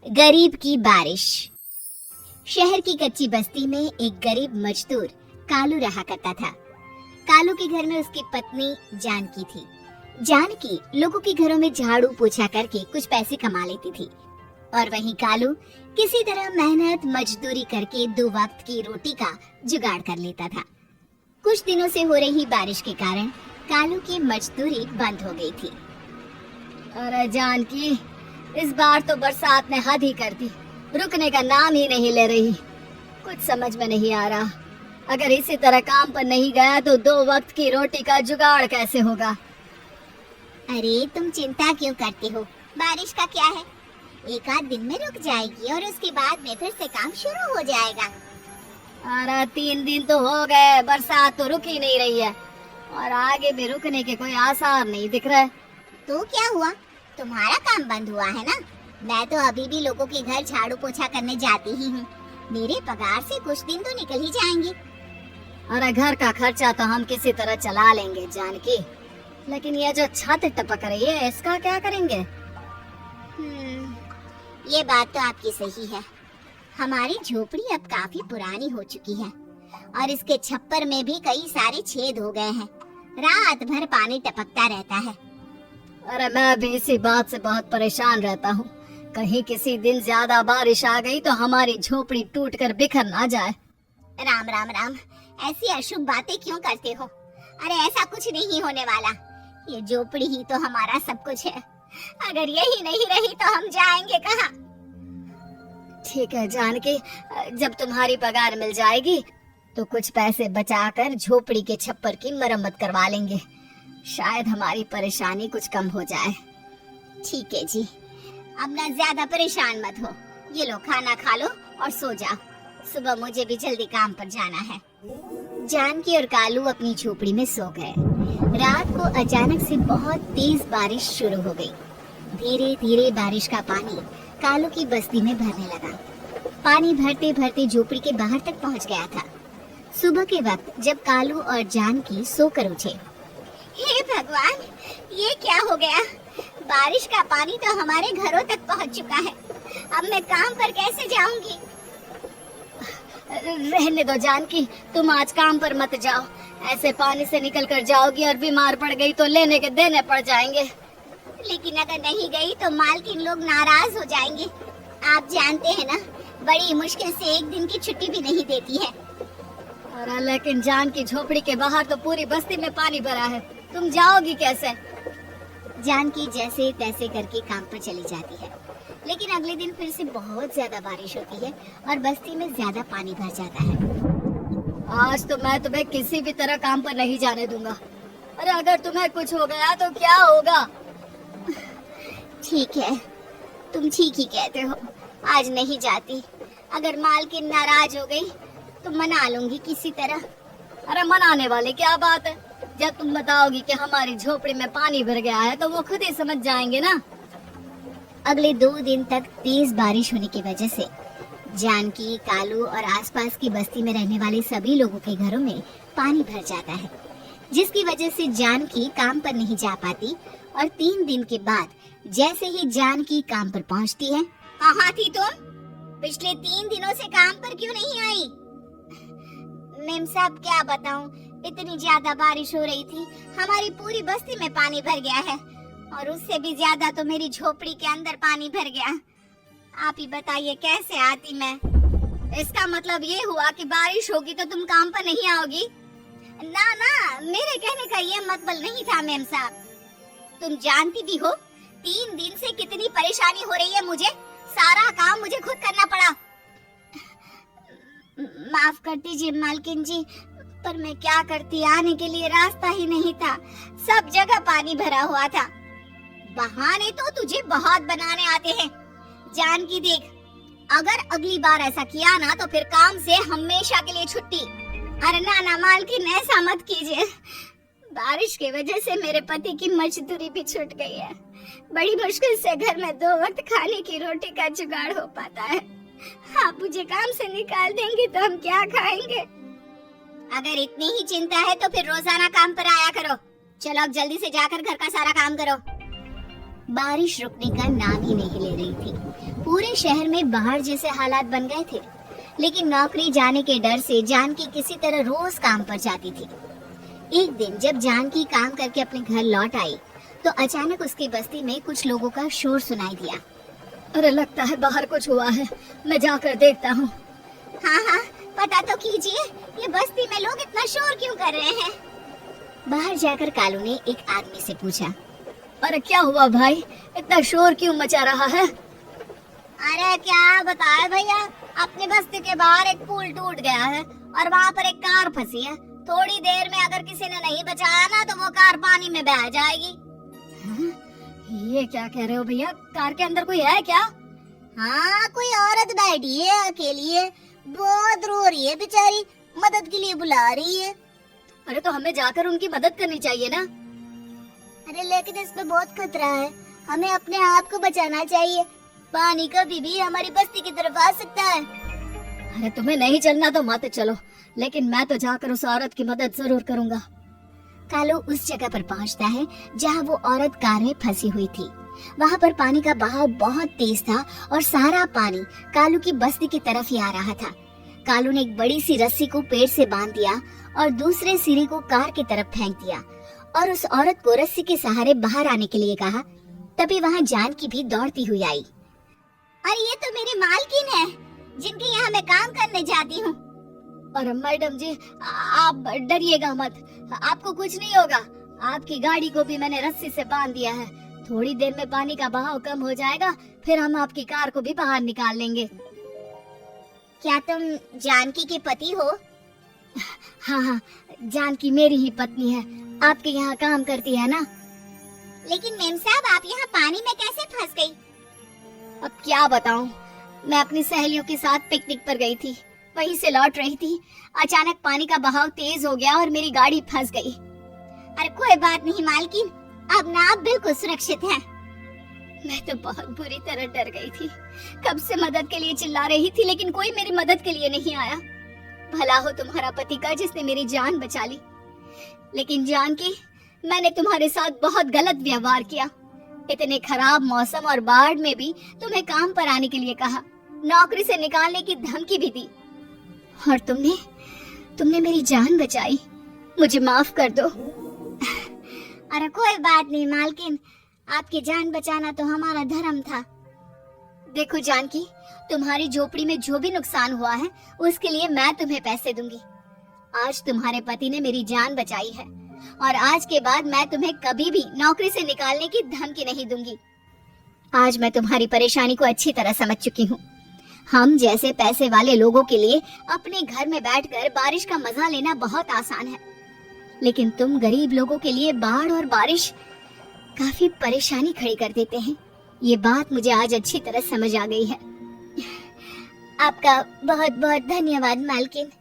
गरीब की बारिश। शहर की कच्ची बस्ती में एक गरीब मजदूर कालू रहा करता था। कालू के घर में उसकी पत्नी जानकी थी। जानकी लोगों के घरों में झाड़ू पोछा करके कुछ पैसे कमा लेती थी और वहीं कालू किसी तरह मेहनत मजदूरी करके 2 वक्त की रोटी का जुगाड़ कर लेता था। कुछ दिनों से हो रही बारिश के कारण कालू की मजदूरी बंद हो गई थी। अरे जानकी, इस बार तो बरसात ने हद ही कर दी, रुकने का नाम ही नहीं ले रही। कुछ समझ में नहीं आ रहा, अगर इसी तरह काम पर नहीं गया तो 2 वक्त की रोटी का जुगाड़ कैसे होगा। अरे तुम चिंता क्यों करते हो, बारिश का क्या है, 1 आध दिन में रुक जाएगी और उसके बाद में फिर से काम शुरू हो जाएगा। अरे 3 दिन तो हो गए, बरसात तो रुक ही नहीं रही है और आगे भी रुकने के कोई आसार नहीं दिख रहे। तो क्या हुआ, तुम्हारा काम बंद हुआ है ना? मैं तो अभी भी लोगों के घर झाड़ू पोछा करने जाती ही हूँ। मेरे पगार से कुछ दिन तो निकल ही जाएंगे। अरे घर का खर्चा तो हम किसी तरह चला लेंगे जानकी, लेकिन ये जो छत टपक रही है इसका क्या करेंगे? ये बात तो आपकी सही है। हमारी झोपड़ी अब काफी पुरानी हो चुकी है और इसके छप्पर में भी कई सारे छेद हो गए हैं। रात भर पानी टपकता रहता है। अरे मैं भी इसी बात से बहुत परेशान रहता हूँ, कहीं किसी दिन ज्यादा बारिश आ गई तो हमारी झोपड़ी टूटकर बिखर ना जाए। राम राम राम, ऐसी अशुभ बातें क्यों करते हो? अरे ऐसा कुछ नहीं होने वाला, ये झोपड़ी ही तो हमारा सब कुछ है। अगर यही नहीं रही तो हम जाएंगे कहाँ? ठीक है जानकी, जब तुम्हारी पगार मिल जाएगी तो कुछ पैसे बचाकर झोपड़ी के छप्पर की मरम्मत करवा लेंगे, शायद हमारी परेशानी कुछ कम हो जाए। ठीक है जी, अब ना ज्यादा परेशान मत हो। ये लो खाना खा लो और सो जाओ, सुबह मुझे भी जल्दी काम पर जाना है। जानकी और कालू अपनी झोपड़ी में सो गए। रात को अचानक से बहुत तेज बारिश शुरू हो गई। धीरे धीरे बारिश का पानी कालू की बस्ती में भरने लगा। पानी भरते भरते झोपड़ी के बाहर तक पहुंच गया था। सुबह के वक्त जब कालू और जानकी सोकर उठे, हे भगवान, ये क्या हो गया? बारिश का पानी तो हमारे घरों तक पहुंच चुका है। अब मैं काम पर कैसे जाऊंगी? रहने दो जानकी, तुम आज काम पर मत जाओ। ऐसे पानी से निकल कर जाओगी और बीमार पड़ गई तो लेने के देने पड़ जाएंगे। लेकिन अगर नहीं गई तो मालकिन लोग नाराज हो जाएंगे। आप जानते हैं ना, बड़ी मुश्किल से 1 दिन की छुट्टी भी नहीं देती है। अरे लेकिन जानकी, झोपड़ी के बाहर तो पूरी बस्ती में पानी भरा है, तुम जाओगी कैसे? जानकी जैसे तैसे करके काम पर चली जाती है, लेकिन अगले दिन फिर से बहुत ज्यादा बारिश होती है और बस्ती में ज्यादा पानी भर जाता है। आज तो मैं तुम्हें किसी भी तरह काम पर नहीं जाने दूंगा। अरे अगर तुम्हें कुछ हो गया तो क्या होगा? ठीक है, तुम ठीक ही कहते हो, आज नहीं जाती। अगर मालकिन नाराज हो गई तो मना लूंगी किसी तरह। अरे मनाने वाली क्या बात है, जब तुम बताओगी कि हमारी झोपड़ी में पानी भर गया है तो वो खुद ही समझ जाएंगे ना। अगले 2 दिन तक तेज बारिश होने की वजह से जानकी, कालू और आसपास की बस्ती में रहने वाले सभी लोगों के घरों में पानी भर जाता है, जिसकी वजह से जानकी काम पर नहीं जा पाती। और 3 दिन के बाद जैसे ही जानकी काम पर पहुंचती है, कहाँ थी तुम? पिछले 3 दिनों से काम पर क्यों नहीं आई? मेम साहब क्या बताऊं, इतनी ज्यादा बारिश हो रही थी, हमारी पूरी बस्ती में पानी भर गया है और उससे भी ज्यादा तो मेरी झोपड़ी के अंदर पानी भर गया। आप ही बताइए कैसे आती मैं? इसका मतलब ये हुआ कि बारिश होगी तो तुम काम पर नहीं आओगी? ना ना, मेरे कहने का ये मतलब नहीं था मेम साहब। तुम जानती भी हो 3 दिन से कितनी परेशानी हो रही है मुझे, सारा काम मुझे खुद करना पड़ा। माफ कर दीजिए मालकिन जी, पर मैं क्या करती, आने के लिए रास्ता ही नहीं था, सब जगह पानी भरा हुआ था। बहाने तो तुझे बहुत बनाने आते हैं। जानकी देख, अगर अगली बार ऐसा किया ना तो फिर काम से हमेशा के लिए छुट्टी। अरे ना ना मालकिन, ऐसा मत कीजिए। बारिश की वजह से मेरे पति की मजदूरी भी छूट गई है। बड़ी मुश्किल से घर में 2 वक्त खाने की रोटी का जुगाड़ हो पाता है। आप मुझे काम से निकाल देंगे तो हम क्या खाएंगे? अगर इतनी ही चिंता है तो फिर रोजाना काम पर आया करो। चलो अब जल्दी से जाकर घर का सारा काम करो। बारिश रुकने का नाम ही नहीं ले रही थी। पूरे शहर में बाढ़ जैसे हालात बन गए थे। लेकिन नौकरी जाने के डर से जानकी किसी तरह रोज काम पर जाती थी। एक दिन जब जानकी काम करके अपने घर लौट आई तो अचानक उसकी बस्ती में कुछ लोगों का शोर सुनाई दिया। अरे लगता है बाहर कुछ हुआ है, मैं जाकर देखता हूँ। हाँ हाँ, पता तो कीजिए, ये बस्ती में लोग इतना शोर क्यों कर रहे हैं? बाहर जाकर कालू ने एक आदमी से पूछा। अरे क्या हुआ भाई, इतना शोर क्यों मचा रहा है? अरे क्या बताए भैया, अपनी बस्ती के बाहर एक पुल टूट गया है और वहाँ पर एक कार फंसी है। थोड़ी देर में अगर किसी ने नहीं बचाया ना तो वो कार पानी में बह जाएगी। ये क्या कह रहे हो भैया, कार के अंदर कोई है क्या? हाँ, कोई औरत बैठी है अकेली है, बहुत रो रही है बेचारी, मदद के लिए बुला रही है। अरे तो हमें जाकर उनकी मदद करनी चाहिए ना। अरे लेकिन इसमें बहुत खतरा है, हमें अपने आप को बचाना चाहिए। पानी कभी भी हमारी बस्ती की तरफ आ सकता है। अरे तुम्हें नहीं चलना तो मत चलो, लेकिन मैं तो जाकर उस औरत की मदद जरूर करूंगा। कालू उस जगह पर पहुंचता है जहां वो औरत कार में फंसी हुई थी। वहां पर पानी का बहाव बहुत तेज था और सारा पानी कालू की बस्ती की तरफ ही आ रहा था। कालू ने एक बड़ी सी रस्सी को पेड़ से बांध दिया और दूसरे सिरे को कार की तरफ फेंक दिया और उस औरत को रस्सी के सहारे बाहर आने के लिए कहा। तभी वहां जानकी भी दौड़ती हुई आई। और ये तो मेरी मालकिन है, जिनके यहाँ मैं काम करने जाती हूँ। और मैडम जी, आप डरिएगा मत, आपको कुछ नहीं होगा। आपकी गाड़ी को भी मैंने रस्सी से बांध दिया है। थोड़ी देर में पानी का बहाव कम हो जाएगा, फिर हम आपकी कार को भी बाहर निकाल लेंगे। क्या तुम जानकी के पति हो? हाँ हाँ, जानकी मेरी ही पत्नी है, आपके यहाँ काम करती है ना। लेकिन मेम साहब, आप यहाँ पानी में कैसे फंस गई? अब क्या बताऊं, मैं अपनी सहेलियों के साथ पिकनिक पर गई थी, वहीं से लौट रही थी। अचानक पानी का बहाव तेज हो गया और मेरी गाड़ी फंस गई। अरे कोई बात नहीं मालकिन, अब ना आप बिल्कुल सुरक्षित हैं। मैं तो बहुत बुरी तरह डर गई थी। कब से मदद के लिए चिल्ला रही थी, लेकिन कोई मेरी मदद के लिए नहीं आया। भला हो तुम्हारा पति का जिसने मेरी जान बचा ली। लेकिन जानकी, मैंने तुम्हारे साथ बहुत गलत व्यवहार किया। इतने खराब मौसम और बाढ़ में भी तुम्हें काम पर आने के लिए कहा, नौकरी से निकालने की धमकी भी दी, और तुमने मेरी जान बचाई। मुझे माफ कर दो। अरे कोई बात नहीं मालकिन, आपकी जान बचाना तो हमारा धर्म था। देखो जानकी, तुम्हारी झोपड़ी में जो भी नुकसान हुआ है उसके लिए मैं तुम्हें पैसे दूंगी। आज तुम्हारे पति ने मेरी जान बचाई है और आज के बाद मैं तुम्हें कभी भी नौकरी से निकालने की धमकी नहीं दूंगी। आज मैं तुम्हारी परेशानी को अच्छी तरह समझ चुकी हूँ। हम जैसे पैसे वाले लोगों के लिए अपने घर में बैठकर बारिश का मजा लेना बहुत आसान है, लेकिन तुम गरीब लोगों के लिए बाढ़ और बारिश काफी परेशानी खड़ी कर देते हैं। ये बात मुझे आज अच्छी तरह समझ आ गई है। आपका बहुत बहुत धन्यवाद मालकिन।